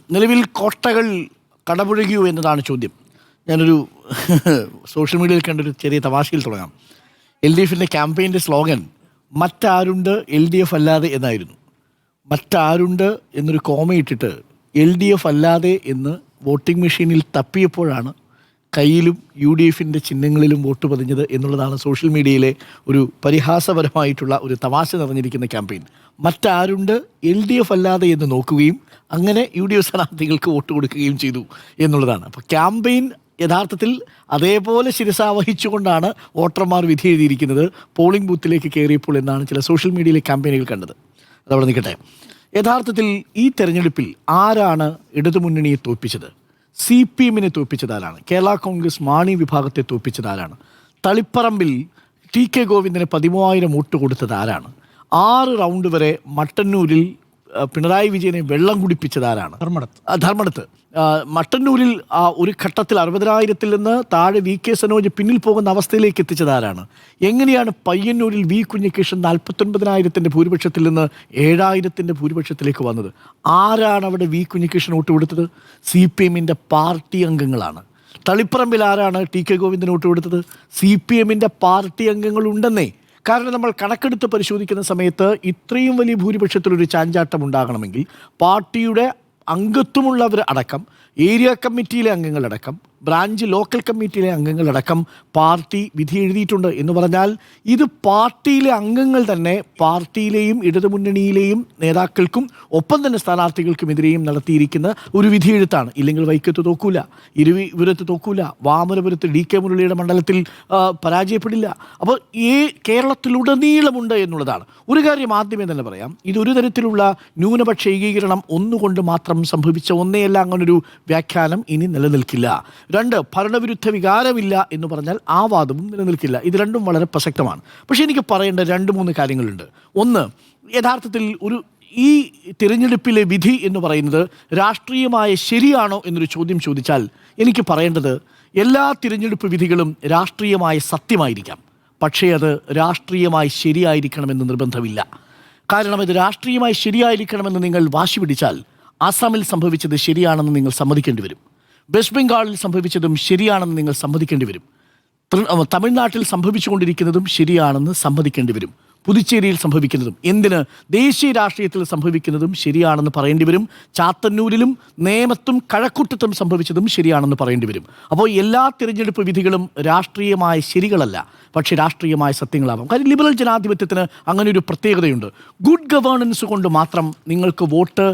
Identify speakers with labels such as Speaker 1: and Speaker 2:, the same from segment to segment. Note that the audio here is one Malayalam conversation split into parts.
Speaker 1: നിലവിൽ കോട്ടകൾ കടപുഴകിയോ എന്നതാണ് ചോദ്യം. ഞാനൊരു സോഷ്യൽ മീഡിയയിൽ കണ്ടൊരു ചെറിയ തമാശയിൽ തുടങ്ങാം. LDFിൻ്റെ ക്യാമ്പയിൻ്റെ സ്ലോഗൻ മറ്റാരുണ്ട് LDF അല്ലാതെ എന്നായിരുന്നു. മറ്റാരുണ്ട് എന്നൊരു കോമയിട്ടിട്ട് LDF അല്ലാതെ എന്ന് വോട്ടിംഗ് മെഷീനിൽ തപ്പിയപ്പോഴാണ് കയ്യിലും UDFിൻ്റെ ചിഹ്നങ്ങളിലും വോട്ട് പതിഞ്ഞത് എന്നുള്ളതാണ് സോഷ്യൽ മീഡിയയിലെ ഒരു പരിഹാസപരമായിട്ടുള്ള ഒരു തമാശ നിറഞ്ഞിരിക്കുന്ന ക്യാമ്പയിൻ. മറ്റാരുണ്ട് LDF അല്ലാതെ എന്ന് നോക്കുകയും അങ്ങനെ UDF സ്ഥാനാർത്ഥികൾക്ക് വോട്ട് കൊടുക്കുകയും ചെയ്തു എന്നുള്ളതാണ്. അപ്പോൾ ക്യാമ്പയിൻ യഥാർത്ഥത്തിൽ അതേപോലെ ശിരസാവഹിച്ചുകൊണ്ടാണ് വോട്ടർമാർ വിധി എഴുതിയിരിക്കുന്നത് പോളിംഗ് ബൂത്തിലേക്ക് കയറിയപ്പോൾ എന്നാണ് ചില സോഷ്യൽ മീഡിയയിലെ ക്യാമ്പയിനുകൾ കണ്ടത്. അതവിടെ നിൽക്കട്ടെ. യഥാർത്ഥത്തിൽ ഈ തെരഞ്ഞെടുപ്പിൽ ആരാണ് ഇടതുമുന്നണിയെ തോൽപ്പിച്ചത്? CPMനെ തോൽപ്പിച്ചതാരാണ്? കേരള കോൺഗ്രസ് മാണി വിഭാഗത്തെ തോൽപ്പിച്ചതാരാണ്? തളിപ്പറമ്പിൽ TK ഗോവിന്ദന് 13,000 വോട്ട് കൊടുത്തത് ആരാണ്? 6 റൗണ്ട് വരെ മട്ടന്നൂരിൽ പിണറായി വിജയനെ വെള്ളം കുടിപ്പിച്ചതാരാണ്? ധർമ്മടത്ത് മട്ടന്നൂരിൽ ഒരു ഘട്ടത്തിൽ 60,000-ൽ നിന്ന് താഴെ VK സനോജ് പിന്നിൽ പോകുന്ന അവസ്ഥയിലേക്ക് എത്തിച്ചതാരാണ്? എങ്ങനെയാണ് പയ്യന്നൂരിൽ V കുഞ്ഞികൃഷ്ണൻ 49,000-ൻ്റെ ഭൂരിപക്ഷത്തിൽ നിന്ന് 7,000-ൻ്റെ ഭൂരിപക്ഷത്തിലേക്ക് വന്നത്? ആരാണ് അവിടെ V കുഞ്ഞികൃഷ്ണൻ വോട്ട് കൊടുത്തത്? CPMൻ്റെ പാർട്ടി അംഗങ്ങളാണ്. തളിപ്പറമ്പിൽ ആരാണ് TK ഗോവിന്ദന് വോട്ട് കൊടുത്തത്? CPMൻ്റെ പാർട്ടി അംഗങ്ങളുണ്ടെന്നേ. കാരണം നമ്മൾ കണക്കെടുത്ത് പരിശോധിക്കുന്ന സമയത്ത് ഇത്രയും വലിയ ഭൂരിപക്ഷത്തിലൊരു ചാഞ്ചാട്ടം ഉണ്ടാകണമെങ്കിൽ പാർട്ടിയുടെ അംഗത്വമുള്ളവർ അടക്കം, ഏരിയ കമ്മിറ്റിയിലെ അംഗങ്ങളടക്കം, ബ്രാഞ്ച് ലോക്കൽ കമ്മിറ്റിയിലെ അംഗങ്ങളടക്കം പാർട്ടി വിധി എഴുതിയിട്ടുണ്ട് എന്ന് പറഞ്ഞാൽ ഇത് പാർട്ടിയിലെ അംഗങ്ങൾ തന്നെ പാർട്ടിയിലെയും ഇടതുമുന്നണിയിലെയും നേതാക്കൾക്കും ഒപ്പം തന്നെ സ്ഥാനാർത്ഥികൾക്കുമെതിരെയും നടത്തിയിരിക്കുന്ന ഒരു വിധിയെഴുത്താണ്. ഇല്ലെങ്കിൽ വൈക്കത്ത് തോക്കൂല, ഇരുവിപുരത്ത് തോക്കൂല, വാമനപുരത്ത് DK മുരളിയുടെ മണ്ഡലത്തിൽ പരാജയപ്പെടില്ല. അപ്പോൾ ഈ കേരളത്തിലുടനീളമുണ്ട് എന്നുള്ളതാണ്. ഒരു കാര്യം ആദ്യമേ തന്നെ പറയാം, ഇതൊരു തരത്തിലുള്ള ന്യൂനപക്ഷ ഏകീകരണം ഒന്നുകൊണ്ട് മാത്രം സംഭവിച്ച ഒന്നേയല്ല. അങ്ങനൊരു വ്യാഖ്യാനം ഇനി നിലനിൽക്കില്ല. 2, ഭരണവിരുദ്ധ വികാരമില്ല എന്ന് പറഞ്ഞാൽ ആ വാദവും നിലനിൽക്കില്ല. ഇത് രണ്ടും വളരെ പ്രസക്തമാണ്. പക്ഷേ എനിക്ക് പറയേണ്ട 2-3 കാര്യങ്ങളുണ്ട്. ഒന്ന്, യഥാർത്ഥത്തിൽ ഈ തിരഞ്ഞെടുപ്പിലെ വിധി എന്ന് പറയുന്നത് രാഷ്ട്രീയമായ ശരിയാണോ എന്നൊരു ചോദ്യം ചോദിച്ചാൽ എനിക്ക് പറയേണ്ടത് എല്ലാ തിരഞ്ഞെടുപ്പ് വിധികളും രാഷ്ട്രീയമായ സത്യമായിരിക്കാം, പക്ഷേ അത് രാഷ്ട്രീയമായി ശരിയായിരിക്കണമെന്ന് നിർബന്ധമില്ല. കാരണം ഇത് രാഷ്ട്രീയമായി ശരിയായിരിക്കണമെന്ന് നിങ്ങൾ വാശി പിടിച്ചാൽ ആസാമിൽ സംഭവിച്ചത് ശരിയാണെന്ന് നിങ്ങൾ സമ്മതിക്കേണ്ടി വരും. വെസ്റ്റ് ബംഗാളിൽ സംഭവിച്ചതും ശരിയാണെന്ന് നിങ്ങൾ സമ്മതിക്കേണ്ടി വരും. തമിഴ്നാട്ടിൽ സംഭവിച്ചുകൊണ്ടിരിക്കുന്നതും ശരിയാണെന്ന് സമ്മതിക്കേണ്ടി വരും. പുതുച്ചേരിയിൽ സംഭവിക്കുന്നതും, എന്തിന് ദേശീയ രാഷ്ട്രീയത്തിൽ സംഭവിക്കുന്നതും ശരിയാണെന്ന് പറയേണ്ടി വരും. ചാത്തന്നൂരിലും നേമത്തും കഴക്കൂട്ടത്തും സംഭവിച്ചതും ശരിയാണെന്ന് പറയേണ്ടി വരും. അപ്പോൾ എല്ലാ തിരഞ്ഞെടുപ്പ് വിധികളും രാഷ്ട്രീയമായ ശരികളല്ല, പക്ഷേ രാഷ്ട്രീയമായ സത്യങ്ങളാവാം. കാര്യം ലിബറൽ ജനാധിപത്യത്തിന് അങ്ങനെ ഒരു പ്രത്യേകതയുണ്ട്. ഗുഡ് ഗവേണൻസ് കൊണ്ട് മാത്രം നിങ്ങൾക്ക് വോട്ട്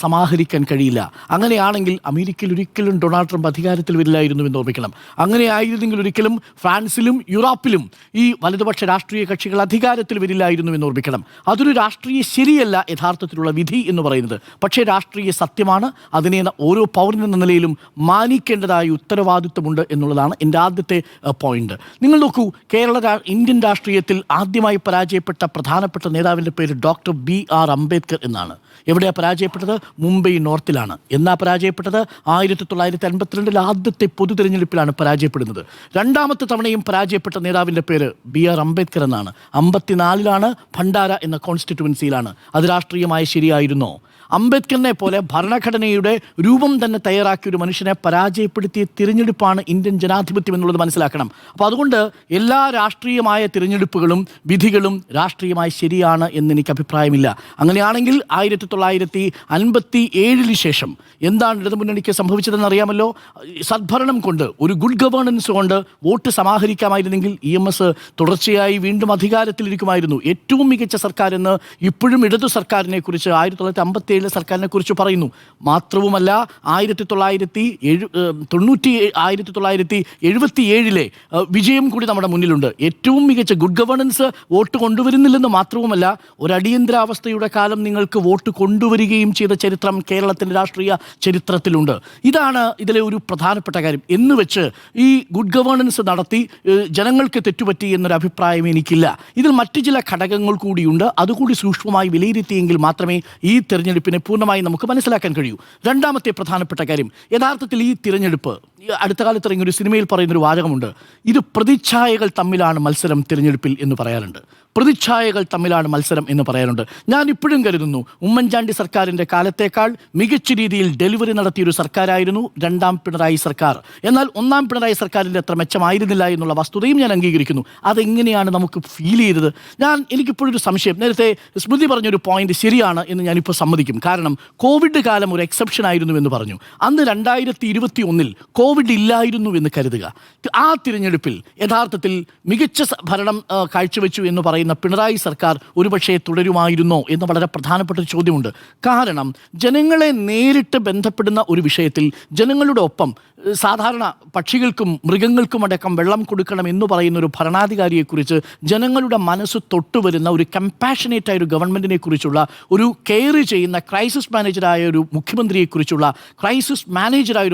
Speaker 1: സമാഹരിക്കാൻ കഴിയില്ല. അങ്ങനെയാണെങ്കിൽ അമേരിക്കയിൽ ഒരിക്കലും ഡൊണാൾഡ് ട്രംപ് അധികാരത്തിൽ വരില്ലായിരുന്നു എന്ന് ഓർമ്മിക്കണം. അങ്ങനെ ആയിരുന്നെങ്കിൽ ഒരിക്കലും ഫ്രാൻസിലും യൂറോപ്പിലും ഈ വലതുപക്ഷ രാഷ്ട്രീയ കക്ഷികൾ അധികാരത്തിൽ വരില്ലായിരുന്നു എന്ന് ഓർമ്മിക്കണം. അതൊരു രാഷ്ട്രീയ ശരിയല്ല യഥാർത്ഥത്തിലുള്ള വിധി എന്ന് പറയുന്നത്, പക്ഷേ രാഷ്ട്രീയ സത്യമാണ്. അതിനെ ഓരോ പൗരനെന്ന നിലയിലും മാനിക്കേണ്ടതായ ഉത്തരവാദിത്വമുണ്ട് എന്നുള്ളതാണ് എൻ്റെ ആദ്യത്തെ പോയിന്റ്. നിങ്ങൾ നോക്കൂ, ഇന്ത്യൻ രാഷ്ട്രീയത്തിൽ ആദ്യമായി പരാജയപ്പെട്ട പ്രധാനപ്പെട്ട നേതാവിൻ്റെ പേര് ഡോക്ടർ BR അംബേദ്കർ എന്നാണ്. എവിടെയാണ് പരാജയപ്പെട്ടത്? മുംബൈ നോർത്തിലാണ്. എന്നാ പരാജയപ്പെട്ടത്? 1952 ആദ്യത്തെ പൊതു തിരഞ്ഞെടുപ്പിലാണ് പരാജയപ്പെടുന്നത്. രണ്ടാമത്തെ തവണയും പരാജയപ്പെട്ട നേതാവിൻ്റെ പേര് BR അംബേദ്കർ എന്നാണ്. 54 ഭണ്ഡാര എന്ന കോൺസ്റ്റിറ്റ്യുവൻസിയിലാണ്. അത് രാഷ്ട്രീയമായി ശരിയായിരുന്നോ? അംബേദ്കറിനെ പോലെ ഭരണഘടനയുടെ രൂപം തന്നെ തയ്യാറാക്കിയ ഒരു മനുഷ്യനെ പരാജയപ്പെടുത്തിയ തിരഞ്ഞെടുപ്പാണ് ഇന്ത്യൻ ജനാധിപത്യം എന്നുള്ളത് മനസ്സിലാക്കണം. അപ്പോൾ അതുകൊണ്ട് എല്ലാ രാഷ്ട്രീയമായ തിരഞ്ഞെടുപ്പുകളും വിധികളും രാഷ്ട്രീയമായി ശരിയാണ് എന്നെനിക്ക് അഭിപ്രായമില്ല. അങ്ങനെയാണെങ്കിൽ 1957 ശേഷം എന്താണ് ഇടതുമുന്നണിക്ക് സംഭവിച്ചതെന്ന് അറിയാമല്ലോ. സദ്ഭരണം കൊണ്ട്, ഒരു ഗുഡ് ഗവേണൻസ് കൊണ്ട് വോട്ട് സമാഹരിക്കാമായിരുന്നെങ്കിൽ EMS തുടർച്ചയായി വീണ്ടും അധികാരത്തിലിരിക്കുമായിരുന്നു. ഏറ്റവും മികച്ച സർക്കാർ എന്ന് ഇപ്പോഴും ഇടതു സർക്കാരിനെ കുറിച്ച് 1957 സർക്കാരിനെ കുറിച്ച് പറയുന്നു. മാത്രവുമല്ല 1977 വിജയം കൂടി നമ്മുടെ മുന്നിലുണ്ട്. ഏറ്റവും മികച്ച ഗുഡ് ഗവേണൻസ് വോട്ട് കൊണ്ടുവരുന്നില്ലെന്ന് മാത്രവുമല്ല, ഒരു അടിയന്തരാവസ്ഥയുടെ കാലം നിങ്ങൾക്ക് വോട്ട് കൊണ്ടുവരികയും ചെയ്ത ചരിത്രം കേരളത്തിൻ്റെ രാഷ്ട്രീയ ചരിത്രത്തിലുണ്ട്. ഇതാണ് ഇതിലെ ഒരു പ്രധാനപ്പെട്ട കാര്യം. എന്ന് വെച്ച് ഈ ഗുഡ് ഗവേണൻസ് നടത്തി ജനങ്ങൾക്ക് തെറ്റുപറ്റി എന്നൊരു അഭിപ്രായം എനിക്കില്ല. ഇതിൽ മറ്റു ചില ഘടകങ്ങൾ കൂടിയുണ്ട്. അതുകൂടി സൂക്ഷ്മമായി വിലയിരുത്തിയെങ്കിൽ മാത്രമേ ഈ തെരഞ്ഞെടുപ്പിനെ പൂർണ്ണമായി നമുക്ക് മനസ്സിലാക്കാൻ കഴിയൂ. രണ്ടാമത്തെ പ്രധാനപ്പെട്ട കാര്യം, യഥാർത്ഥത്തിൽ ഈ തിരഞ്ഞെടുപ്പ് അടുത്ത കാലത്ത് ഇറങ്ങിയ ഒരു സിനിമയിൽ പറയുന്നൊരു വാചകമുണ്ട്, ഇത് പ്രതിച്ഛായകൾ തമ്മിലാണ് മത്സരം തിരഞ്ഞെടുപ്പിൽ എന്ന് പറയാറുണ്ട്. പ്രതിച്ഛായകൾ തമ്മിലാണ് മത്സരം എന്ന് പറയാറുണ്ട്. ഞാൻ ഇപ്പോഴും കരുതുന്നു ഉമ്മൻചാണ്ടി സർക്കാരിൻ്റെ കാലത്തേക്കാൾ മികച്ച രീതിയിൽ ഡെലിവറി നടത്തിയൊരു സർക്കാരായിരുന്നു രണ്ടാം പിണറായി സർക്കാർ. എന്നാൽ ഒന്നാം പിണറായി സർക്കാരിൻ്റെ അത്ര മെച്ചമായിരുന്നില്ല എന്നുള്ള വസ്തുതയും ഞാൻ അംഗീകരിക്കുന്നു. അതെങ്ങനെയാണ് നമുക്ക് ഫീൽ ചെയ്തത്? എനിക്കിപ്പോഴൊരു സംശയം. നേരത്തെ സ്മൃതി പറഞ്ഞൊരു പോയിന്റ് ശരിയാണ് എന്ന് ഞാനിപ്പോൾ സമ്മതിക്കും. കാരണം കോവിഡ് കാലം ഒരു എക്സെപ്ഷൻ ആയിരുന്നു എന്ന് പറഞ്ഞു. അന്ന് 2021 കോവിഡ് ഇല്ലായിരുന്നു എന്ന് കരുതുക. ആ തിരഞ്ഞെടുപ്പിൽ യഥാർത്ഥത്തിൽ മികച്ച ഭരണം കാഴ്ചവെച്ചു എന്ന് പറയുന്ന പിണറായി സർക്കാർ ഒരുപക്ഷെ തുടരുമായിരുന്നോ എന്ന് വളരെ പ്രധാനപ്പെട്ട ഒരു ചോദ്യമുണ്ട്. കാരണം ജനങ്ങളെ നേരിട്ട് ബന്ധപ്പെടുന്ന ഒരു വിഷയത്തിൽ ജനങ്ങളുടെ ഒപ്പം സാധാരണ പക്ഷികൾക്കും മൃഗങ്ങൾക്കും അടക്കം വെള്ളം കൊടുക്കണം എന്ന് പറയുന്ന ഒരു ഭരണാധികാരിയെക്കുറിച്ച് ജനങ്ങളുടെ മനസ്സ് തൊട്ടുവരുന്ന ഒരു കമ്പാഷനേറ്റ് ആയ ഒരു ഗവൺമെൻറ്റിനെ കുറിച്ചുള്ള ഒരു കെയർ ചെയ്യുന്ന ക്രൈസിസ് മാനേജറായ ഒരു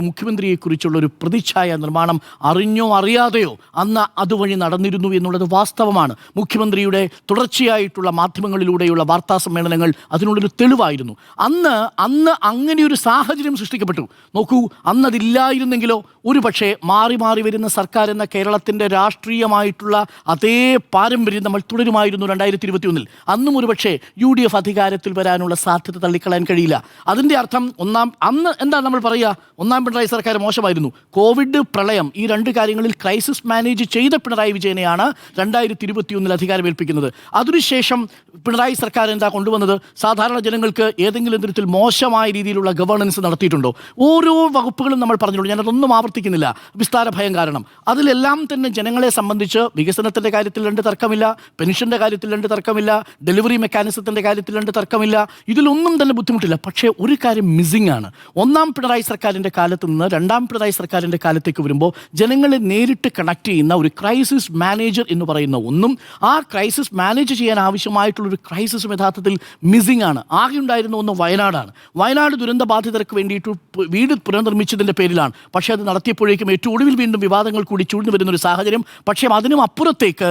Speaker 1: മുഖ്യമന്ത്രിയെക്കുറിച്ചുള്ള ഒരു പ്രതിച്ഛായ നിർമ്മാണം അറിഞ്ഞോ അറിയാതെയോ അന്ന് അതുവഴി നടന്നിരുന്നു എന്നുള്ളത് വാസ്തവമാണ്. മുഖ്യമന്ത്രിയുടെ തുടർച്ചയായിട്ടുള്ള മാധ്യമങ്ങളിലൂടെയുള്ള വാർത്താ സമ്മേളനങ്ങൾ അതിനുള്ളൊരു തെളിവായിരുന്നു. അന്ന് അങ്ങനെയൊരു സാഹചര്യം സൃഷ്ടിക്കപ്പെട്ടു. നോക്കൂ, അന്നതില്ലായിരുന്നെങ്കിലോ ഒരു പക്ഷേ മാറി മാറി വരുന്ന സർക്കാർ എന്ന കേരളത്തിൻ്റെ രാഷ്ട്രീയമായിട്ടുള്ള അതേ പാരമ്പര്യം നമ്മൾ തുടരുമായിരുന്നു 2021. അന്നും ഒരുപക്ഷെ UDF അധികാരത്തിൽ വരാനുള്ള സാധ്യത തള്ളിക്കളയാൻ കഴിയില്ല. അതിൻ്റെ അർത്ഥം അന്ന് എന്താ നമ്മൾ പറയുക, ഒന്നാം പിണറായി സർക്കാർ മോശമായിരുന്നു. കോവിഡ്, പ്രളയം, ഈ രണ്ട് കാര്യങ്ങളിൽ ക്രൈസിസ് മാനേജ് ചെയ്ത പിണറായി വിജയനെയാണ് 2021 അധികാരമേൽപ്പിക്കുന്നത്. അതിനുശേഷം പിണറായി സർക്കാർ എന്താ കൊണ്ടുവന്നത്? സാധാരണ ജനങ്ങൾക്ക് ഏതെങ്കിലും തരത്തിൽ മോശമായ രീതിയിലുള്ള ഗവേണൻസ് നടത്തിയിട്ടുണ്ടോ? ഓരോ വകുപ്പുകളും നമ്മൾ പറഞ്ഞിട്ടുണ്ട്. ഞാനതൊന്നും ആവർത്തിക്കുന്നില്ല വിസ്താര ഭയം കാരണം. അതിലെല്ലാം തന്നെ ജനങ്ങളെ സംബന്ധിച്ച് വികസനത്തിൻ്റെ കാര്യത്തിൽ രണ്ട് തർക്കമില്ല, പെൻഷൻ്റെ കാര്യത്തിൽ രണ്ട് തർക്കമില്ല, ഡെലിവറി മെക്കാനിസത്തിൻ്റെ കാര്യത്തിൽ രണ്ട് തർക്കമില്ല. ഇതിലൊന്നും തന്നെ ബുദ്ധിമുട്ടില്ല. പക്ഷേ ഒരു കാര്യം മിസ്സിംഗ് ആണ്. ഒന്നാം പിണറായി സർക്കാരിൻ്റെ കാലത്ത് നിന്ന് രണ്ടാം പിണറായി സർക്കാരിൻ്റെ കാലത്തേക്ക് വരുമ്പോൾ ജനങ്ങളെ നേരിട്ട് കണക്ട് ചെയ്യുന്ന ഒരു ക്രൈസിസ് മാനേജർ എന്ന് പറയുന്ന ഒന്നും ആ ക്രൈസിസ് മാനേജ് ചെയ്യാൻ ആവശ്യമായിട്ടുള്ളൊരു ക്രൈസിസും യഥാർത്ഥത്തിൽ മിസ്സിംഗ് ആണ്. ആകെ ഉണ്ടായിരുന്ന ഒന്ന് വയനാടാണ്. വയനാട് ദുരന്ത ബാധിതർക്ക് വേണ്ടിയിട്ട് വീട് പുനർനിർമ്മിച്ചതിൻ്റെ പേരിലാണ്. പക്ഷേ അത് നടത്തിയപ്പോഴേക്കും ഏറ്റവും ഒടുവിൽ വീണ്ടും വിവാദങ്ങൾ കൂടി ചൂഴ്ന്നു വരുന്നൊരു സാഹചര്യം. പക്ഷേ അതിനും അപ്പുറത്തേക്ക്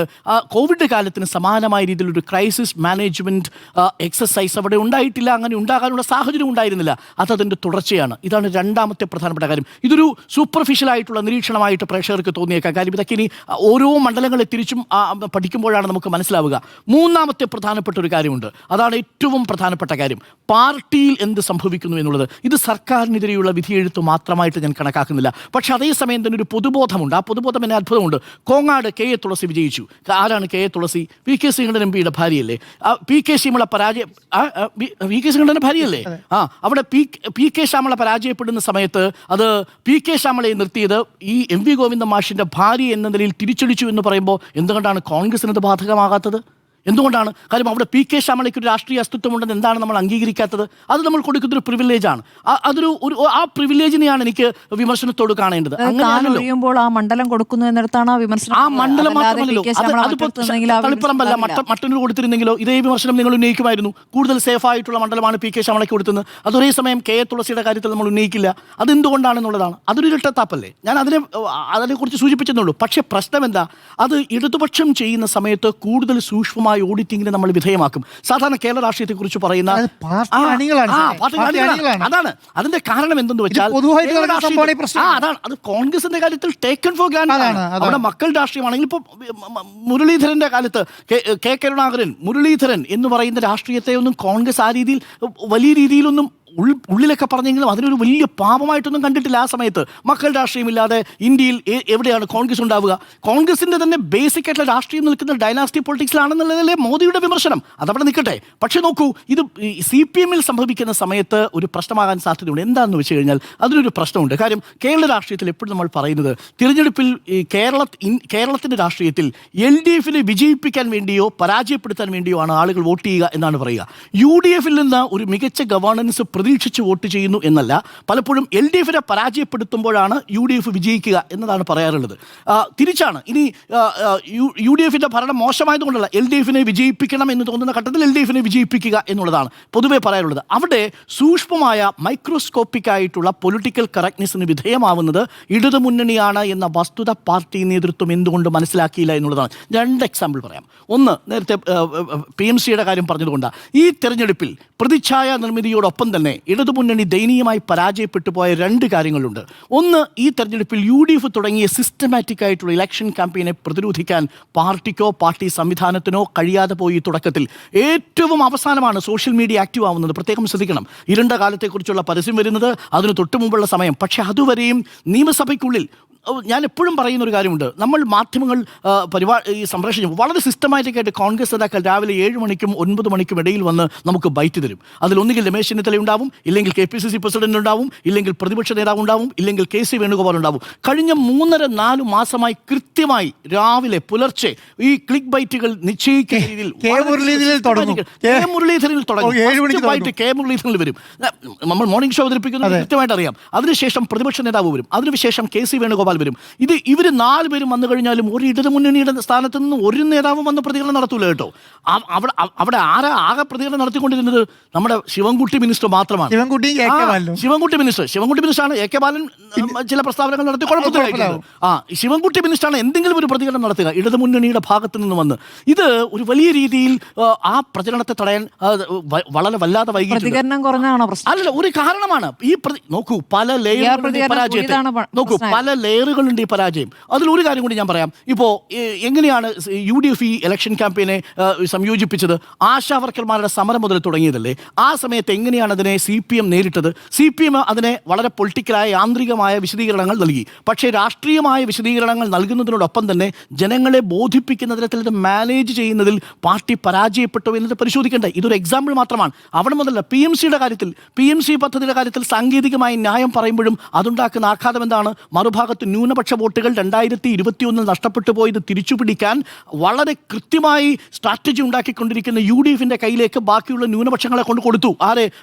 Speaker 1: കോവിഡ് കാലത്തിന് സമാനമായ രീതിയിലൊരു ക്രൈസിസ് മാനേജ്മെൻറ്റ് എക്സസൈസ് അവിടെ ഉണ്ടായിട്ടില്ല. അങ്ങനെ ഉണ്ടാകാനുള്ള സാഹചര്യം ഉണ്ടായിരുന്നില്ല. അതതിൻ്റെ തുടർച്ചയാണ്. ഇതാണ് രണ്ടാമത്തെ പ്രധാനപ്പെട്ട കാര്യം. ഇതൊരു സൂപ്പർഫിഷ്യലായിട്ടുള്ള നിരീക്ഷണമായിട്ട് പ്രേക്ഷകർക്ക് തോന്നിയേക്കാം. കാര്യം ഇതൊക്കെ ഇനി ഓരോ മണ്ഡലങ്ങളെ തിരിച്ചും പഠിക്കുമ്പോഴാണ് നമുക്ക് മനസ്സിലാവുക. മൂന്നാമത്തെ പ്രധാനപ്പെട്ട ഒരു കാര്യമുണ്ട്. അതാണ് ഏറ്റവും പ്രധാനപ്പെട്ട കാര്യം. പാർട്ടിയിൽ എന്ത് സംഭവിക്കുന്നു എന്നുള്ളത്. ഇത് സർക്കാരിനെതിരെയുള്ള വിധിയെഴുത്ത് മാത്രമായിട്ട് ഞാൻ കണക്കാക്കുന്നില്ല. പക്ഷേ അതേസമയം തന്നെ ഒരു പൊതുബോധമുണ്ട്. ആ പൊതുബോധം എന്നെ അത്ഭുതമുണ്ട്. കോങ്ങാട് KA തുളസി വിജയിച്ചു. ആരാണ് KA തുളസി? VK ശ്രീകണ്ഠൻ MP യുടെ ഭാര്യയല്ലേ? PK Shyamala VK ശ്രീകണ്ഠൻ്റെ ഭാര്യയല്ലേ? അവിടെ PK ശ്യാമള പരാജയപ്പെടുന്ന സമയത്ത് അത് PK ശ്യാമളയെ നിർത്തിയത് ഈ MV ഗോവിന്ദ മാഷിൻ്റെ ഭാര്യ എന്ന നിലയിൽ തിരിച്ചടിച്ചു എന്ന് പറയുമ്പോൾ എന്തുകൊണ്ടാണ് കോൺഗ്രസിനത് ബാധകമാകാത്തത്? എന്തുകൊണ്ടാണ്? കാര്യം അവിടെ PK ശ്യാമളയ്ക്ക് ഒരു രാഷ്ട്രീയ അസ്തിത്വമുണ്ടെന്ന് എന്താണ് നമ്മൾ അംഗീകരിക്കാത്തത്? അത് നമ്മൾ കൊടുക്കുന്നൊരു പ്രിവിലേജാണ്. ആ പ്രിവിലേജിനെയാണ് എനിക്ക് വിമർശനത്തോട് കാണേണ്ടത്.
Speaker 2: ആ മണ്ഡലം കൊടുക്കുന്നു എന്നിടത്താണ് വിമർശനം.
Speaker 1: ആ മണ്ഡലം മാത്രമല്ലോ, തളിപ്പറമ്പല്ല മറ്റൊരു കൊടുത്തിരുന്നെങ്കിലോ ഇതേ വിമർശനം നിങ്ങൾ ഉന്നയിക്കുമായിരുന്നു. കൂടുതൽ സേഫ് ആയിട്ടുള്ള മണ്ഡലമാണ് PK ശ്യാമളയ്ക്ക് കൊടുത്തത്. അതൊരേ സമയം KA തുളസിയുടെ കാര്യത്തിൽ നമ്മൾ ഉന്നയിക്കില്ല. അതെന്തുകൊണ്ടാണെന്നുള്ളതാണ്. അതൊരു ഇരട്ടത്താപ്പല്ലേ? ഞാൻ അതിനെക്കുറിച്ച് സൂചിപ്പിച്ചെന്നുള്ളൂ. പക്ഷേ പ്രശ്നം എന്താ? അത് ഇടതുപക്ഷം ചെയ്യുന്ന സമയത്ത് കൂടുതൽ സൂക്ഷ്മമായി ഓഡിറ്റിങ്ങിന് നമ്മൾ വിധേയമാക്കും. സാധാരണ കേരള രാഷ്ട്രീയത്തെക്കുറിച്ച് പറയുന്ന അതാണ്. അതിന്റെ കാരണം എന്തെന്ന് വെച്ചാൽ അതാണ്. അത് കോൺഗ്രസിന്റെ കാര്യത്തിൽ ടേക്കൺ ഫോർ ഗ്രാൻഡ്. അവിടെ മക്കൾ രാഷ്ട്രീയമാണെങ്കിൽ ഇപ്പോൾ മുരളീധരന്റെ കാലത്ത് K കരുണാകരൻ, മുരളീധരൻ എന്ന് പറയുന്ന രാഷ്ട്രീയത്തെ ഒന്നും കോൺഗ്രസ് ആ രീതിയിൽ വലിയ രീതിയിലൊന്നും ഉള്ളിലൊക്കെ പറഞ്ഞെങ്കിലും അതിനൊരു വലിയ പാപമായിട്ടൊന്നും കണ്ടിട്ടില്ല. ആ സമയത്ത് മക്കൾ രാഷ്ട്രീയമില്ലാതെ ഇന്ത്യയിൽ എവിടെയാണ് കോൺഗ്രസ് ഉണ്ടാവുക? കോൺഗ്രസിൻ്റെ തന്നെ ബേസിക് ആയിട്ടുള്ള രാഷ്ട്രീയം നിൽക്കുന്ന ഡൈനാസ്റ്റി പൊളിറ്റിക്സിലാണെന്നുള്ളതല്ലേ മോദിയുടെ വിമർശനം. അതവിടെ നിൽക്കട്ടെ. പക്ഷേ നോക്കൂ, ഇത് CPM സംഭവിക്കുന്ന സമയത്ത് ഒരു പ്രശ്നമാകാൻ സാധ്യതയുണ്ട്. എന്താണെന്ന് വെച്ച് കഴിഞ്ഞാൽ അതിനൊരു പ്രശ്നമുണ്ട്. കാര്യം കേരള രാഷ്ട്രീയത്തിൽ എപ്പോഴും നമ്മൾ പറയുന്നത് തിരഞ്ഞെടുപ്പിൽ കേരളത്തിൻ്റെ രാഷ്ട്രീയത്തിൽ LDFനെ വിജയിപ്പിക്കാൻ വേണ്ടിയോ പരാജയപ്പെടുത്താൻ വേണ്ടിയോ ആണ് ആളുകൾ വോട്ട് ചെയ്യുക എന്നാണ് പറയുക. UDFിൽ നിന്ന് ഒരു മികച്ച ഗവേണൻസ് പ്രതീക്ഷിച്ച് വോട്ട് ചെയ്യുന്നു എന്നല്ല, പലപ്പോഴും LDFനെ പരാജയപ്പെടുത്തുമ്പോഴാണ് UDF വിജയിക്കുക എന്നതാണ് പറയാറുള്ളത്. തിരിച്ചാണ്. ഇനി UDFിൻ്റെ ഭരണം മോശമായതുകൊണ്ടല്ല, LDFനെ വിജയിപ്പിക്കണം എന്ന് തോന്നുന്ന ഘട്ടത്തിൽ LDFനെ വിജയിപ്പിക്കുക എന്നുള്ളതാണ് പൊതുവെ പറയാറുള്ളത്. അവിടെ സൂക്ഷ്മമായ മൈക്രോസ്കോപ്പിക് ആയിട്ടുള്ള പൊളിറ്റിക്കൽ കറക്റ്റ്നെസ്സിന് വിധേയമാവുന്നത് ഇടതുമുന്നണിയാണ് എന്ന വസ്തുത പാർട്ടി നേതൃത്വം എന്തുകൊണ്ട് മനസ്സിലാക്കിയില്ല എന്നുള്ളതാണ്. 2 എക്സാമ്പിൾ പറയാം. ഒന്ന്, നേരത്തെ PMCയുടെ കാര്യം പറഞ്ഞതുകൊണ്ടാണ്. ഈ തെരഞ്ഞെടുപ്പിൽ പ്രതിച്ഛായ നിർമ്മിതിയോടൊപ്പം തന്നെ തന്നെ ഇടതുമുന്നണി ദയനീയമായി പരാജയപ്പെട്ടു പോയ രണ്ട് കാര്യങ്ങളുണ്ട്. ഒന്ന്, ഈ തെരഞ്ഞെടുപ്പിൽ UDF തുടങ്ങിയ സിസ്റ്റമാറ്റിക് ആയിട്ടുള്ള ഇലക്ഷൻ ക്യാമ്പയിനെ പ്രതിരോധിക്കാൻ പാർട്ടിക്കോ പാർട്ടി സംവിധാനത്തിനോ കഴിയാതെ പോയി. തുടക്കത്തിൽ ഏറ്റവും അവസാനമാണ് സോഷ്യൽ മീഡിയ ആക്റ്റീവ് ആവുന്നത്. പ്രത്യേകം ശ്രദ്ധിക്കണം, ഇരുണ്ട കാലത്തെക്കുറിച്ചുള്ള പരസ്യം വരുന്നത് അതിന് തൊട്ട് മുമ്പുള്ള സമയം. പക്ഷേ അതുവരെയും നിയമസഭയ്ക്കുള്ളിൽ ഞാൻ എപ്പോഴും പറയുന്ന ഒരു കാര്യമുണ്ട്, നമ്മൾ മാധ്യമങ്ങൾ ഈ സംപ്രേഷണം വളരെ സിസ്റ്റമാറ്റിക് ആയിട്ട് കോൺഗ്രസ് നേതാക്കൾ രാവിലെ 7 മണിക്കും 9 മണിക്കും ഇടയിൽ വന്ന് നമുക്ക് ബൈറ്റ് തരും. അതിലൊന്നുകിൽ രമേശ് ചെന്നിത്തല ഉണ്ടാവും, ഇല്ലെങ്കിൽ KPCC പ്രസിഡന്റ് ഉണ്ടാവും, ഇല്ലെങ്കിൽ പ്രതിപക്ഷ നേതാവ് ഉണ്ടാവും, ഇല്ലെങ്കിൽ KC വേണുഗോപാൽ ഉണ്ടാവും. കഴിഞ്ഞ 3.5-4 മാസമായി കൃത്യമായി രാവിലെ പുലർച്ചെ ഈ ക്ലിക്ക് ബൈറ്റുകൾ നിശ്ചയിക്കുന്ന രീതിയിൽ മുരളീധരനിൽ വരും. നമ്മൾ മോർണിംഗ് ഷോ അവതരിപ്പിക്കുന്നത് കൃത്യമായിട്ട് അറിയാം. അതിനുശേഷം പ്രതിപക്ഷ നേതാവ് വരും, അതിനുശേഷം KC വേണുഗോപാൽ വരും. ഇവർ 4 പേരും വന്നു കഴിഞ്ഞാലും ഒരു ഇടതുമുന്നണിയുടെ സ്ഥാനത്ത് നിന്ന് ഒരു നേതാവും വന്ന് പ്രതികരണം നടത്തൂല കേട്ടോ. അവിടെ ആകെ പ്രതികരണം നടത്തിക്കൊണ്ടിരുന്നത് നമ്മുടെ ശിവൻകുട്ടി മിനിസ്റ്റർ മാത്രമാണ്. ശിവൻകുട്ടി മിനിസ്റ്ററാണ്. AK ബാലൻ ചില പ്രസ്താവനകൾ നടത്തി കുഴപ്പത്തിലായിരുന്നു. ശിവൻകുട്ടി മിനിസ്റ്ററാണ് എന്തെങ്കിലും ഒരു പ്രതികരണം നടത്തുക ഇടതുമുന്നണിയുടെ ഭാഗത്ത് നിന്ന് വന്ന്. ഇത് ഒരു വലിയ രീതിയിൽ ആ പ്രചരണത്തെ തടയാൻ വളരെ വല്ലാതെ വൈകിട്ടുണ്ട്. അല്ല, ഒരു കാരണമാണ് ഈ നോക്കൂ, പല ലെയറുകളുണ്ട് ഈ പരാജയം. അതിലൊരു കാര്യം കൂടി ഞാൻ പറയാം. ഇപ്പോൾ എങ്ങനെയാണ് UDF ഈ ഇലക്ഷൻ ക്യാമ്പയിനെ സംയോജിപ്പിച്ചത്? ആശാവർക്കർമാരുടെ സമരം മുതൽ തുടങ്ങിയതല്ലേ? ആ സമയത്ത് എങ്ങനെയാണ് അതിനെ CPM നേരിട്ടത്? CPM അതിനെ വളരെ പൊളിറ്റിക്കലായ യാന്ത്രികമായ വിശദീകരണങ്ങൾ നൽകി. പക്ഷേ രാഷ്ട്രീയമായ വിശദീകരണങ്ങൾ നൽകുന്നതിനോടൊപ്പം തന്നെ ജനങ്ങളെ ബോധിപ്പിക്കുന്ന തരത്തിൽ ഇത് മാനേജ് ചെയ്യുന്നതിൽ പാർട്ടി പരാജയപ്പെട്ടു എന്നത് പരിശോധിക്കേണ്ടേ. ഇതൊരു എക്സാമ്പിൾ മാത്രമാണ്. അവിടെ മുതലല്ല, PMCയുടെ കാര്യത്തിൽ, PMC പദ്ധതിയുടെ കാര്യത്തിൽ സാങ്കേതികമായി ന്യായം പറയുമ്പോഴും അതുണ്ടാക്കുന്ന ആഘാതം എന്താണ്? മറുഭാഗത്ത് ന്യൂനപക്ഷ വോട്ടുകൾ 2021 നഷ്ടപ്പെട്ടു പോയത് തിരിച്ചുപിടിക്കാൻ വളരെ കൃത്യമായി സ്ട്രാറ്റജി ഉണ്ടാക്കിക്കൊണ്ടിരിക്കുന്ന UDFിന്റെ കയ്യിലേക്ക് ബാക്കിയുള്ള ന്യൂനപക്ഷങ്ങളെ കൊണ്ട് കൊടുത്തു.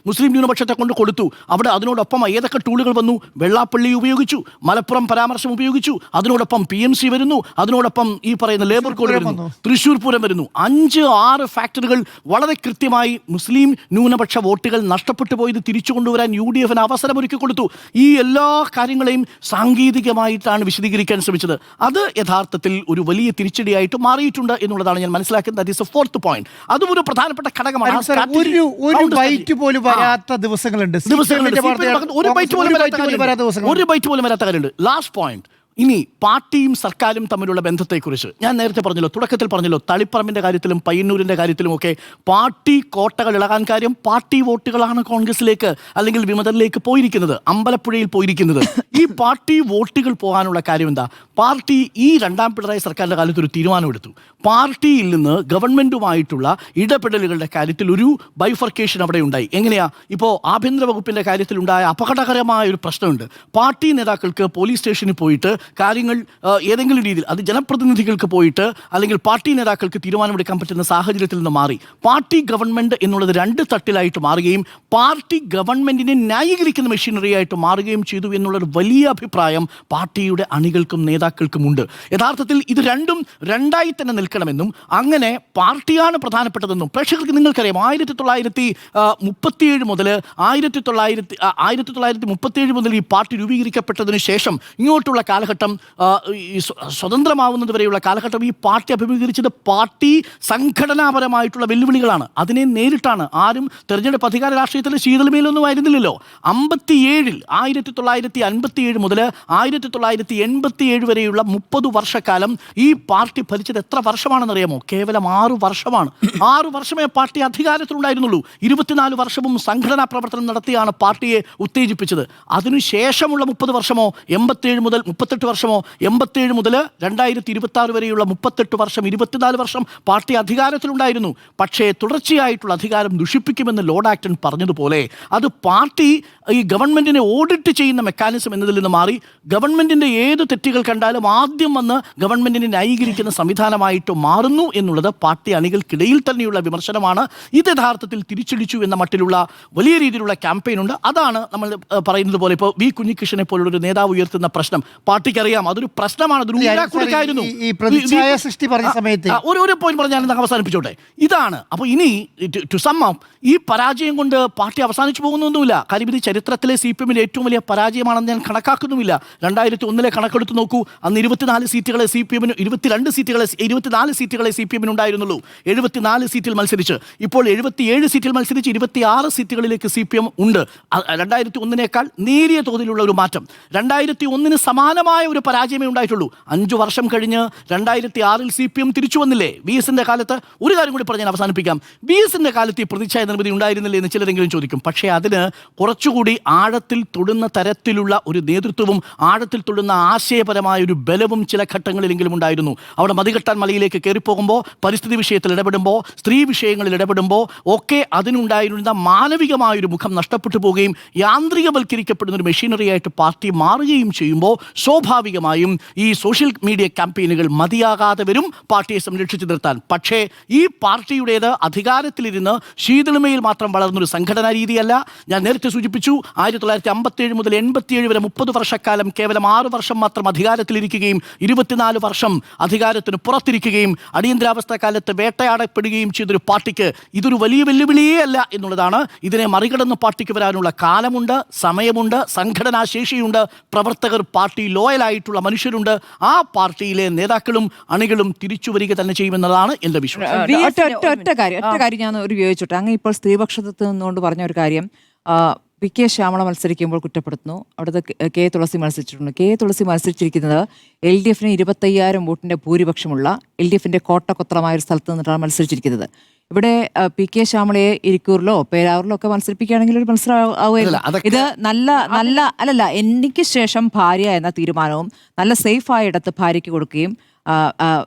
Speaker 1: മുസ്ലിം ന്യൂനപക്ഷത്തെ കൊണ്ട് കൊടുത്തു. അവിടെ അതിനോടൊപ്പം ഏതൊക്കെ ടൂളുകൾ വന്നു? വെള്ളാപ്പള്ളി ഉപയോഗിച്ചു, മലപ്പുറം പരാമർശം ഉപയോഗിച്ചു, അതിനോടൊപ്പം PMC വരുന്നു, അതിനോടൊപ്പം ഈ പറയുന്ന ലേബർ കോഡ് വരുന്നു, തൃശ്ശൂർ പൂരം വരുന്നു. 5-6 ഫാക്ടറുകൾ വളരെ കൃത്യമായി മുസ്ലിം ന്യൂനപക്ഷ വോട്ടുകൾ നഷ്ടപ്പെട്ടു പോയത് തിരിച്ചു കൊണ്ടുവരാൻ UDFിന് അവസരമൊരുക്കി കൊടുത്തു. ഈ എല്ലാ കാര്യങ്ങളെയും സാങ്കേതികമായിട്ടാണ് വിശദീകരിക്കാൻ ശ്രമിച്ചത്. അത് യഥാർത്ഥത്തിൽ ഒരു വലിയ തിരിച്ചടിയായിട്ട് മാറിയിട്ടുണ്ട് എന്നുള്ളതാണ് ഞാൻ മനസ്സിലാക്കുന്നത്. That is A fourth point. അതും ഒരു പ്രധാനപ്പെട്ട ഘടകമാണ്.
Speaker 3: ഒരു ബൈറ്റ് പോലും വരാത്ത ദിവസങ്ങളുണ്ട്.
Speaker 1: ഒരു ബൈറ്റ് പോലും വരാത്ത കാര്യമുണ്ട്. ലാസ്റ്റ് പോയിന്റ്, ഇനി പാർട്ടിയും സർക്കാരും തമ്മിലുള്ള ബന്ധത്തെക്കുറിച്ച് ഞാൻ നേരത്തെ പറഞ്ഞല്ലോ, തുടക്കത്തിൽ പറഞ്ഞല്ലോ, തളിപ്പറമ്പിൻ്റെ കാര്യത്തിലും പയ്യന്നൂരിൻ്റെ കാര്യത്തിലുമൊക്കെ പാർട്ടി കോട്ടകൾ ഇളകാൻ കാര്യം പാർട്ടി വോട്ടുകളാണ് കോൺഗ്രസിലേക്ക് അല്ലെങ്കിൽ വിമതരിലേക്ക് പോയിരിക്കുന്നത്, അമ്പലപ്പുഴയിൽ പോയിരിക്കുന്നത്. ഈ പാർട്ടി വോട്ടുകൾ പോകാനുള്ള കാര്യം എന്താ? പാർട്ടി ഈ 2ാം പിണറായി സർക്കാരിൻ്റെ കാലത്ത് ഒരു തീരുമാനമെടുത്തു. പാർട്ടിയിൽ നിന്ന് ഗവൺമെൻറ്റുമായിട്ടുള്ള ഇടപെടലുകളുടെ കാര്യത്തിൽ ഒരു ബൈഫർക്കേഷൻ അവിടെ ഉണ്ടായി. എങ്ങനെയാ? ഇപ്പോൾ ആഭ്യന്തര വകുപ്പിൻ്റെ കാര്യത്തിലുണ്ടായ അപകടകരമായ ഒരു പ്രശ്നമുണ്ട്. പാർട്ടി നേതാക്കൾക്ക് പോലീസ് സ്റ്റേഷനിൽ പോയിട്ട് കാര്യങ്ങൾ ഏതെങ്കിലും രീതിയിൽ, അത് ജനപ്രതിനിധികൾക്ക് പോയിട്ട് അല്ലെങ്കിൽ പാർട്ടി നേതാക്കൾക്ക് തീരുമാനമെടുക്കാൻ പറ്റുന്ന സാഹചര്യത്തിൽ നിന്ന് മാറി പാർട്ടി ഗവൺമെൻറ് എന്നുള്ളത് 2 തട്ടിലായിട്ട് മാറുകയും പാർട്ടി ഗവൺമെൻറ്റിനെ ന്യായീകരിക്കുന്ന മെഷീനറി ആയിട്ട് മാറുകയും ചെയ്തു എന്നുള്ളൊരു വലിയ അഭിപ്രായം പാർട്ടിയുടെ അണികൾക്കും നേതാക്കൾക്കുമുണ്ട്. യഥാർത്ഥത്തിൽ ഇത് രണ്ടും രണ്ടായി തന്നെ നിൽക്കണമെന്നും അങ്ങനെ പാർട്ടിയാണ് പ്രധാനപ്പെട്ടതെന്നും പ്രേക്ഷകർക്ക് നിങ്ങൾക്കറിയാം. 1937 മുതൽ 1937 മുതൽ ഈ പാർട്ടി രൂപീകരിക്കപ്പെട്ടതിന് ശേഷം ഇങ്ങോട്ടുള്ള കാലഘട്ടം, ഈ സ്വതന്ത്രമാവുന്നത് വരെയുള്ള കാലഘട്ടം ഈ പാർട്ടി അഭിമുഖീകരിച്ചത് പാർട്ടി സംഘടനാപരമായിട്ടുള്ള വെല്ലുവിളികളാണ്. അതിനെ നേരിട്ടാണ്. ആരും തെരഞ്ഞെടുപ്പ് അധികാര രാഷ്ട്രീയത്തിൽ ശീതളമേലൊന്നും ആയിരുന്നില്ലല്ലോ. 1957 മുതൽ 1987 വരെയുള്ള 30 വർഷക്കാലം ഈ പാർട്ടി ഭരിച്ചത് എത്ര വർഷമാണെന്നറിയാമോ? കേവലം 6 വർഷമാണ്. 6 വർഷമേ പാർട്ടി അധികാരത്തിലുണ്ടായിരുന്നുള്ളൂ. 24 വർഷവും സംഘടനാ പ്രവർത്തനം നടത്തിയാണ് പാർട്ടിയെ ഉത്തേജിപ്പിച്ചത്. അതിനുശേഷമുള്ള 30 വർഷമോ 87 മുതൽ 38 വർഷമോ 87 മുതൽ 2026 വരെയുള്ള 38 വർഷം 24 വർഷം പാർട്ടി അധികാരത്തിലുണ്ടായിരുന്നു. പക്ഷേ തുടർച്ചയായിട്ടുള്ള അധികാരം ദുഷിപ്പിക്കുമെന്ന് ലോർഡ് ആക്ടൺ പറഞ്ഞതുപോലെ അത് പാർട്ടി ഈ ഗവൺമെൻറ്റിനെ ഓഡിറ്റ് ചെയ്യുന്ന മെക്കാനിസം എന്നതിൽ നിന്ന് മാറി ഗവൺമെൻറ്റിൻ്റെ ഏത് തെറ്റുകൾ കണ്ടാലും ആദ്യം വന്ന് ഗവൺമെൻറ്റിനെ ന്യായീകരിക്കുന്ന സംവിധാനമായിട്ട് മാറുന്നു എന്നുള്ളത് പാർട്ടി അണികൾക്കിടയിൽ തന്നെയുള്ള വിമർശനമാണ്. ഇത് യഥാർത്ഥത്തിൽ തിരിച്ചടിച്ചു എന്ന മട്ടിലുള്ള വലിയ രീതിയിലുള്ള ക്യാമ്പയിനുണ്ട്. അതാണ് നമ്മൾ പറയുന്നത് പോലെ ഇപ്പോൾ വി കുഞ്ഞികൃഷ്ണനെ പോലുള്ളൊരു നേതാവ് ഉയർത്തുന്ന പ്രശ്നം. പാർട്ടി പാർട്ടിക്ക് അറിയാം അതൊരു പ്രശ്നമാണ്, അതൊരു ഊരാക്കുടുക്കായിരുന്നു.
Speaker 3: ഈ പ്രതിച്ഛായ സൃഷ്ടി പറഞ്ഞ സമയത്ത്
Speaker 1: ഒരു പോയിന്റ് പറഞ്ഞ് ഞാൻ അവസാനിപ്പിച്ചോട്ടെ. ഇതാണ് അപ്പോൾ ഇനി ടു സം അപ്പ് ഈ പരാജയം കൊണ്ട് പാർട്ടി അവസാനിച്ചു പോകുന്നൊന്നുമില്ല. കാര്യം ഇത് ചരിത്രത്തിലെ CPM-ന്റെ ഏറ്റവും വലിയ പരാജയമാണെന്ന് ഞാൻ കണക്കാക്കുന്നുമില്ല. 2001 കണക്കെടുത്ത് നോക്കൂ. അന്ന് 24 സീറ്റുകളെ CPM-ന് 24 സീറ്റുകളെ CPM-ന് ഉണ്ടായിരുന്നുള്ളൂ. 74 സീറ്റിൽ മത്സരിച്ച് ഇപ്പോൾ 77 സീറ്റിൽ മത്സരിച്ച് 26 സീറ്റുകളിലേക്ക് CPM ഉണ്ട്. 2001 നേരിയ തോതിലുള്ള ഒരു മാറ്റം. 2001 സമാനമായ ഒരു പരാജയമേ ഉണ്ടായിട്ടുള്ളൂ. 5 വർഷം കഴിഞ്ഞ് 2006 CPM തിരിച്ചു വന്നില്ലേ? VS-ന്റെ കാലത്ത്. ഒരു കാര്യം കൂടി പറഞ്ഞ് ഞാൻ അവസാനിപ്പിക്കാം. VS-ന്റെ കാലത്ത് ഈ പ്രതിച്ഛായ നിർമ്മിതി ഉണ്ടായിരുന്നില്ലേ എന്ന് ചിലരെങ്കിലും ചോദിക്കും. പക്ഷേ അതിന് കുറച്ചുകൂടി ആഴത്തിൽ തൊടുന്ന തരത്തിലുള്ള ഒരു നേതൃത്വവും ആഴത്തിൽ തൊടുന്ന ആശയപരമായ ഒരു ബലവും ചില ഘട്ടങ്ങളിലെങ്കിലും ഉണ്ടായിരുന്നു. അവിടെ മതികെട്ടാൻ മലയിലേക്ക് കയറിപ്പോകുമ്പോൾ, പരിസ്ഥിതി വിഷയത്തിൽ ഇടപെടുമ്പോൾ, സ്ത്രീ വിഷയങ്ങളിൽ ഇടപെടുമ്പോൾ ഒക്കെ അതിനുണ്ടായിരുന്ന മാനവികമായൊരു മുഖം നഷ്ടപ്പെട്ടു പോവുകയും യാന്ത്രികവൽക്കരിക്കപ്പെടുന്ന ഒരു മെഷീനറി ആയിട്ട് പാർട്ടി മാറുകയും ചെയ്യുമ്പോൾ സ്വാഭാവികമായും ഈ സോഷ്യൽ മീഡിയ ക്യാമ്പയിനുകൾ മതിയാകാതെ വരും പാർട്ടിയെ സംരക്ഷിച്ചു നിർത്താൻ. പക്ഷേ ഈ പാർട്ടിയുടേത് അധികാരത്തിലിരുന്ന് ശീതളിമയിൽ മാത്രം വളർന്നൊരു സംഘടനാ രീതിയല്ല. ഞാൻ നേരത്തെ സൂചിപ്പിച്ചു 1957 മുതൽ 87 വരെ 30 വർഷക്കാലം കേവലം 6 വർഷം മാത്രം അധികാരത്തിലിരിക്കുകയും 24 വർഷം അധികാരത്തിന് പുറത്തിരിക്കുകയും അടിയന്തരാവസ്ഥ കാലത്ത് വേട്ടയാടപ്പെടുകയും ചെയ്തൊരു പാർട്ടിക്ക് ഇതൊരു വലിയ വെല്ലുവിളിയേ അല്ല എന്നുള്ളതാണ്. ഇതിനെ മറികടന്ന് പാർട്ടിക്ക് വരാനുള്ള കാലമുണ്ട്, സമയമുണ്ട്, സംഘടനാ ശേഷിയുണ്ട്, പ്രവർത്തകർ പാർട്ടി ലോയലായിട്ടുള്ള മനുഷ്യരുണ്ട്. ആ പാർട്ടിയിലെ നേതാക്കളും അണികളും തിരിച്ചു വരിക തന്നെ ചെയ്യുമെന്നതാണ് എൻ്റെ വിശ്വാസം.
Speaker 2: ഒറ്റ കാര്യം ഞാൻ ഒരു ചോദിച്ചോട്ടെ. അങ്ങ് ഇപ്പോൾ സ്ത്രീപക്ഷത്ത് നിന്നുകൊണ്ട് പറഞ്ഞ ഒരു കാര്യം, PK ശ്യാമള മത്സരിക്കുമ്പോൾ കുറ്റപ്പെടുത്തുന്നു. അവിടുത്തെ K തുളസി മത്സരിച്ചിട്ടുണ്ട്. K തുളസി മത്സരിച്ചിരിക്കുന്നത് LDF-ന് 25,000 വോട്ടിന്റെ ഭൂരിപക്ഷമുള്ള LDF-ന്റെ കോട്ടക്കൊത്രമായ ഒരു സ്ഥലത്ത് നിന്നിട്ടാണ് മത്സരിച്ചിരിക്കുന്നത്. ഇവിടെ PK ശ്യാമളയെ ഇരിക്കൂറിലോ പേരാവൂരിലോ ഒക്കെ മത്സരിപ്പിക്കുകയാണെങ്കിൽ ഒരു മത്സരം ആവുകയില്ല. ഇത് നല്ല എനിക്ക് ശേഷം ഭാര്യ എന്ന തീരുമാനവും നല്ല സേഫായ ഇടത്ത് ഭാര്യയ്ക്ക് കൊടുക്കുകയും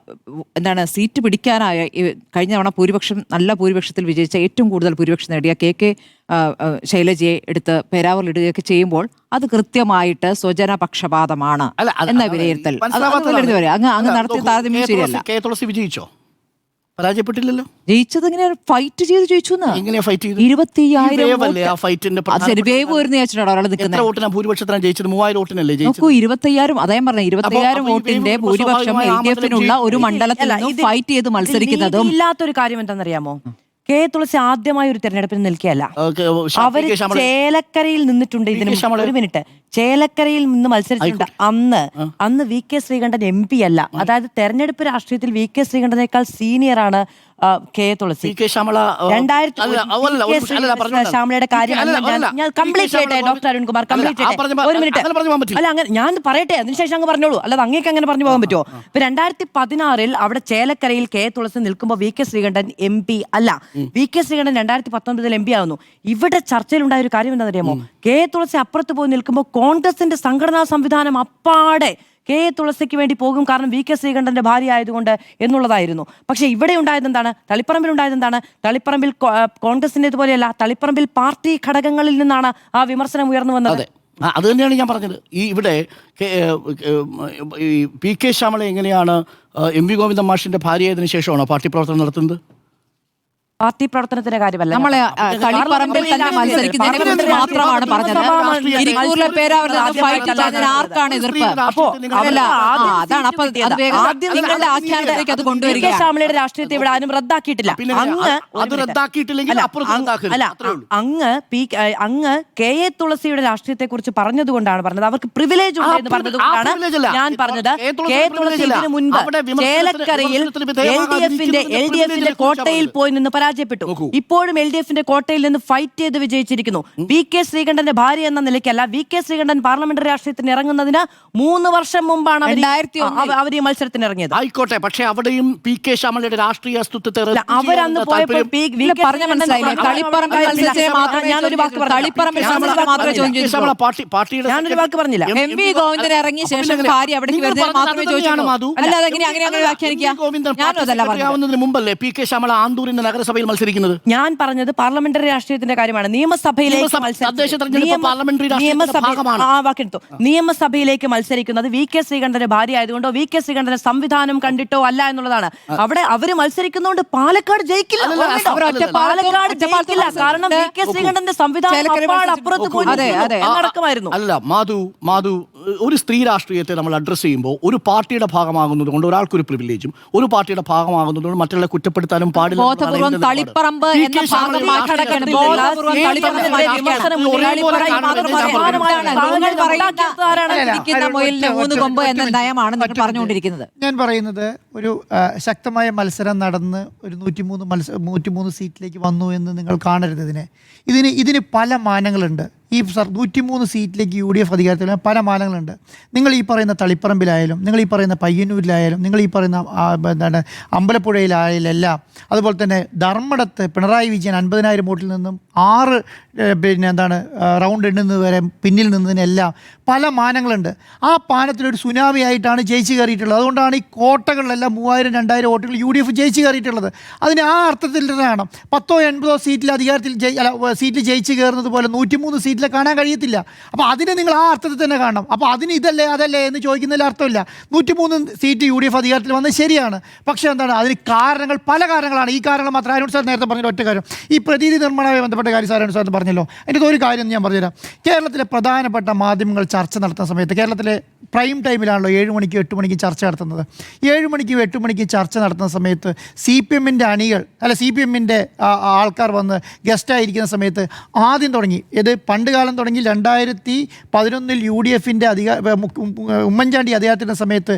Speaker 2: സീറ്റ് പിടിക്കാനായ കഴിഞ്ഞ തവണ നല്ല ഭൂരിപക്ഷത്തിൽ വിജയിച്ച ഏറ്റവും കൂടുതൽ ഭൂരിപക്ഷം നേടിയ KK ശൈലജയെ എടുത്ത് പേരാവൂരിലിടുകയൊക്കെ ചെയ്യുമ്പോൾ അത് കൃത്യമായിട്ട് സ്വജനപക്ഷപാതമാണ് എന്ന വിലയിരുത്തൽ അങ്ങ് നടത്തിയ താരതമ്യം ശരിയല്ല.
Speaker 1: വിജയിച്ചോ? പരാജയപ്പെട്ടില്ലല്ലോ.
Speaker 2: ജയിച്ചത് ഇങ്ങനെ ഫൈറ്റ് ചെയ്ത് ജയിച്ചു. 20,000 വേവ് വരുന്ന ഒരാൾ നിൽക്കുന്നത്.
Speaker 1: ഭൂരിപക്ഷത്തിനാണ് ജയിച്ചത്. 3,000 വോട്ടിനല്ലേ
Speaker 2: നോക്കൂ. 25,000 അദ്ദേഹം പറഞ്ഞ 25,000 വോട്ടിന്റെ ഭൂരിപക്ഷം LDF-നുള്ള ഒരു മണ്ഡലത്തിൽ ഫൈറ്റ് ചെയ്ത് മത്സരിക്കുന്നതും
Speaker 4: ഇല്ലാത്തൊരു കാര്യം എന്താണെന്നറിയാമോ? K തുളസി ആദ്യമായി ഒരു തെരഞ്ഞെടുപ്പിന് നിൽക്കുകയല്ല. അവര് ചേലക്കരയിൽ നിന്നിട്ടുണ്ട്. ഒരു മിനിറ്റ്, ചേലക്കരയിൽ നിന്ന് മത്സരിച്ചിട്ടുണ്ട്. അന്ന് VK ശ്രീകണ്ഠൻ MP അല്ല. അതായത് തെരഞ്ഞെടുപ്പ് രാഷ്ട്രീയത്തിൽ VK ശ്രീകണ്ഠനേക്കാൾ സീനിയറാണ് K തുളസി. ശ്യാമളയുടെ കാര്യം ഞാൻ കംപ്ലീറ്റ് ചെയ്യട്ടെ ഡോക്ടർ അരുൺകുമാർ, കംപ്ലീറ്റ് ചെയ്യട്ടെ. ഒരു മിനിറ്റ്. അല്ല, അങ്ങനെ ഞാൻ പറയട്ടെ, അതിനുശേഷം അങ്ങ് പറഞ്ഞോളൂ. അല്ലാതെ അങ്ങേക്ക് അങ്ങനെ പറഞ്ഞു പോകാൻ പറ്റുമോ? ഇപ്പൊ 2016 അവിടെ ചേലക്കരയിൽ K തുളസി നിൽക്കുമ്പോൾ VK ശ്രീകണ്ഠൻ MP അല്ല. VK ശ്രീകണ്ഠൻ 2019 MP ആവുന്നു. ഇവിടെ ചർച്ചയിലുണ്ടായ ഒരു കാര്യം എന്താണെന്നറിയാമോ? K തുളസി അപ്പുറത്ത് പോയി നിൽക്കുമ്പോൾ കോൺഗ്രസിന്റെ സംഘടനാ സംവിധാനം അപ്പാടെ K തുളസിക്ക് വേണ്ടി പോകും, കാരണം VK ശ്രീകണ്ഠന്റെ ഭാര്യ ആയതുകൊണ്ട് എന്നുള്ളതായിരുന്നു. പക്ഷെ ഇവിടെ ഉണ്ടായത് എന്താണ്? തളിപ്പറമ്പിൽ ഉണ്ടായത് എന്താണ്? തളിപ്പറമ്പിൽ കോൺഗ്രസിൻ്റെതുപോലെയല്ല, തളിപ്പറമ്പിൽ പാർട്ടി ഘടകങ്ങളിൽ നിന്നാണ് ആ വിമർശനം ഉയർന്നു വന്നത്.
Speaker 1: അത് തന്നെയാണ് ഞാൻ പറഞ്ഞത്. ഇവിടെ PK ശ്യാമള എങ്ങനെയാണ് MV ഗോവിന്ദൻ മാഷിന്റെ ഭാര്യയായതിനു ശേഷമാണോ പാർട്ടി പ്രവർത്തനം നടത്തുന്നത്?
Speaker 4: പാർട്ടി പ്രവർത്തനത്തിന്റെ കാര്യമല്ല,
Speaker 2: നമ്മളെ തളിപ്പറമ്പിൽ തന്നെ മത്സരിക്കുന്നതിനെ കുറിച്ച് മാത്രമാണ് പറഞ്ഞത്. ഇരിക്കൂറിലെ പേരാവൂരിൽ ഫൈറ്റ് ഇല്ലാതെ ആർക്കാണ് എതിർപ്പ്? അപ്പോ അതാണ്. അപ്പൊ നിങ്ങളുടെ ആഖ്യാനത്തിലേക്ക് അത് കൊണ്ടുവരിക.
Speaker 4: ശ്യാമളയുടെ രാഷ്ട്രീയത്തെ ഇവിടെ ആരും റദ്ദാക്കിയിട്ടില്ല. അങ്ങ് KA തുളസിയുടെ രാഷ്ട്രീയത്തെ കുറിച്ച് പറഞ്ഞതുകൊണ്ടാണ് പറഞ്ഞത്. അവർക്ക് പ്രിവിലേജ് ഉണ്ട് എന്ന് പറഞ്ഞതുകൊണ്ടാണ് ഞാൻ പറഞ്ഞത്. K തുളസി ഇതിനു മുൻപ് ചേലക്കരയിൽ LDF-ന്റെ കോട്ടയിൽ പോയി നിന്ന് പരാജയപ്പെട്ടു. ഇപ്പോഴും LDF-ന്റെ കോട്ടയിൽ നിന്ന് ഫൈറ്റ് ചെയ്ത് വിജയിച്ചിരിക്കുന്നു. VK ശ്രീകണ്ഠന്റെ ഭാര്യ എന്ന നിലയ്ക്കല്ല. VK ശ്രീകണ്ഠൻ പാർലമെന്ററി രാഷ്ട്രീയത്തിന് ഇറങ്ങുന്നതിന് 3 വർഷം മുമ്പാണ് അവർ ഈ മത്സരത്തിന് ഇറങ്ങിയത്.
Speaker 1: ആയിക്കോട്ടെ, പക്ഷേ അവിടെയും PK ശ്യാമളയുടെ രാഷ്ട്രീയ അസ്തിത്വത്തെ
Speaker 4: അവരന്ന് പോയപ്പോൾ
Speaker 2: പറഞ്ഞ മനസ്സിലായില്ലേ?
Speaker 4: ഞാനൊരു വാക്ക് പറഞ്ഞില്ല.
Speaker 2: MV ഗോവിന്ദൻ ഇറങ്ങിയ ശേഷം ഭാര്യ അവിടെ മാത്രമേ ചോദിച്ചുള്ളൂ. അല്ലാതെ അങ്ങനെ വ്യാഖ്യാനിക്കുക.
Speaker 1: മുമ്പല്ലേ PK ശ്യാമള ആന്തൂരിന്റെ നഗരസഭയിൽ നിയമസഭയിൽ മത്സരിക്കുന്നത്?
Speaker 4: ഞാൻ പറഞ്ഞത് പാർലമെന്ററി രാഷ്ട്രീയത്തിന്റെ കാര്യമാണ്. നിയമസഭയിലേക്ക് നിയമസഭയിലേക്ക് മത്സരിക്കുന്നത് വി.കെ. ശ്രീകണ്ഠന്റെ ഭാര്യ ആയതുകൊണ്ടോ വി.കെ. ശ്രീകണ്ഠന്റെ സംവിധാനം കണ്ടിട്ടോ അല്ല എന്നുള്ളതാണ്. അവിടെ അവര് മത്സരിക്കുന്നതുകൊണ്ട് പാലക്കാട് ജയിക്കില്ല. പാലക്കാട് ജയിക്കില്ല. കാരണം വി.കെ. ശ്രീകണ്ഠന്റെ സംവിധാനം അപ്പുറത്ത് നടക്കുമായിരുന്നു.
Speaker 1: അല്ല മാധു, ഒരു സ്ത്രീ രാഷ്ട്രീയത്തെ നമ്മൾ അഡ്രസ് ചെയ്യുമ്പോൾ ഒരു പാർട്ടിയുടെ ഭാഗമാകുന്നത് കൊണ്ട് ഒരാൾക്കൊരു പ്രിവിലേജും ഒരു പാർട്ടിയുടെ ഭാഗമാകുന്നത് കൊണ്ട് മറ്റുള്ള കുറ്റപ്പെടുത്താനും പാടില്ല.
Speaker 2: തളിപ്പറമ്പ് എന്ന പറഞ്ഞുകൊണ്ടിരിക്കുന്നത്.
Speaker 3: ഞാൻ പറയുന്നത് ഒരു ശക്തമായ മത്സരം നടന്ന് ഒരു 103 സീറ്റിലേക്ക് വന്നു എന്ന് നിങ്ങൾ കാണരുത്. ഇതിന് പല മാനങ്ങളുണ്ട്. ഈ 103 സീറ്റിലേക്ക് UDF അധികാരത്തിൽ പല മാനങ്ങളുണ്ട്. നിങ്ങൾ ഈ പറയുന്ന തളിപ്പറമ്പിലായാലും, നിങ്ങൾ ഈ പറയുന്ന പയ്യന്നൂരിലായാലും, നിങ്ങൾ ഈ പറയുന്ന അമ്പലപ്പുഴയിലായാലും എല്ലാം, അതുപോലെ തന്നെ ധർമ്മടത്ത് പിണറായി വിജയൻ 50,000 വോട്ടിൽ നിന്നും 6 റൗണ്ട് എണ്ണുന്നത് വരെ പിന്നിൽ നിന്നതിനെല്ലാം പല മാനങ്ങളുണ്ട്. ആ പാനത്തിലൊരു സുനാമി ആയിട്ടാണ് ജയിച്ചു കയറിയിട്ടുള്ളത്. അതുകൊണ്ടാണ് ഈ കോട്ടകളിലെല്ലാം 3,000-2,000 വോട്ടുകൾ UDF ജയിച്ചു കയറിയിട്ടുള്ളത്. അതിന് ആ അർത്ഥത്തിൽ തന്നെയാണ് 10-80 സീറ്റിൽ സീറ്റിൽ ജയിച്ചു കയറുന്നത് പോലെ 103 സീറ്റിൽ കാണാൻ കഴിയത്തില്ല. അപ്പോൾ അതിനെ നിങ്ങൾ ആ അർത്ഥത്തിൽ തന്നെ കാണണം. അപ്പോൾ അതിന് ഇതല്ലേ അതല്ലേ എന്ന് ചോദിക്കുന്നതിൽ അർത്ഥമില്ല. 103 സീറ്റ് UDF അധികാരത്തിൽ വന്നത് ശരിയാണ്. പക്ഷേ അതിന് പല കാരണങ്ങളാണ്. ഈ കാരണങ്ങൾ മാത്രം അരുൺ സാർ നേരത്തെ പറഞ്ഞ ഒറ്റ കാര്യം, ഈ പ്രതീതി നിർമ്മാണവുമായി ബന്ധപ്പെട്ട കാര്യം സാർ അരുൺ സാർ പറഞ്ഞല്ലോ. അതിൻ്റെ ഒരു കാര്യം ഞാൻ പറഞ്ഞുതരാം. കേരളത്തിലെ പ്രധാനപ്പെട്ട മാധ്യമങ്ങൾ ചർച്ച നടത്തുന്ന സമയത്ത്, കേരളത്തിലെ പ്രൈം ടൈമിലാണല്ലോ 7 മണിക്കും 8 മണിക്കും ചർച്ച നടത്തുന്നത്. 7 മണിക്കും 8 മണിക്കും ചർച്ച നടത്തുന്ന സമയത്ത് CPM-ന്റെ ആൾക്കാർ വന്ന് ഗസ്റ്റായിരിക്കുന്ന സമയത്ത് ആദ്യം തുടങ്ങി, പണ്ട് കാലം തുടങ്ങി 2011 UDF-ന്റെ ഉമ്മൻചാണ്ടി അധികാരത്തിൻ്റെ സമയത്ത്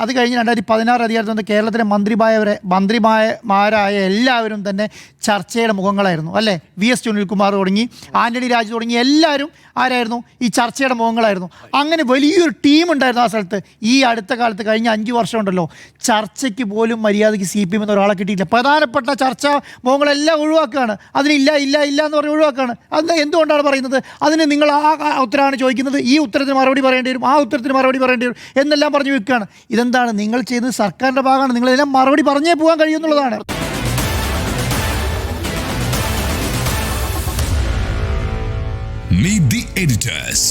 Speaker 3: അത് കഴിഞ്ഞ് 2016 അധികാരത്തിൽ വന്ന് കേരളത്തിലെ മന്ത്രിമാരായ എല്ലാവരും തന്നെ ചർച്ചയുടെ മുഖങ്ങളായിരുന്നു അല്ലേ. VS സുനിൽകുമാർ തുടങ്ങി ആന്റണി രാജു തുടങ്ങി എല്ലാവരും ആരായിരുന്നു? ഈ ചർച്ചയുടെ മുഖങ്ങളായിരുന്നു. അങ്ങനെ വലിയൊരു ടീമുണ്ടായിരുന്നു ആ സ്ഥലത്ത്. ഈ അടുത്ത കാലത്ത് കഴിഞ്ഞ 5 വർഷം ഉണ്ടല്ലോ, ചർച്ചയ്ക്ക് പോലും മര്യാദയ്ക്ക് CPM എന്ന ഒരാളെ കിട്ടിയില്ല. പ്രധാനപ്പെട്ട ചർച്ചാ മുഖങ്ങളെല്ലാം ഒഴിവാക്കുകയാണ്. അതിനില്ല എന്ന് പറഞ്ഞ് ഒഴിവാക്കുകയാണ്. അത് എന്തുകൊണ്ടാണ് പറയുന്നത്? അതിന് നിങ്ങൾ ആ ഉത്തരമാണ് ചോദിക്കുന്നത്, ഈ ഉത്തരത്തിന് മറുപടി പറയേണ്ടി വരും, ആ ഉത്തരത്തിന് മറുപടി പറയേണ്ടി വരും എന്നെല്ലാം പറഞ്ഞു വെക്കുകയാണ്. ഇതെന്താണ് നിങ്ങൾ ചെയ്യുന്നത്? സർക്കാരിൻ്റെ ഭാഗമാണ്. നിങ്ങളെല്ലാം മറുപടി പറഞ്ഞേ പോകാൻ കഴിയുമെന്നുള്ളതാണ്.
Speaker 5: Meet the editors.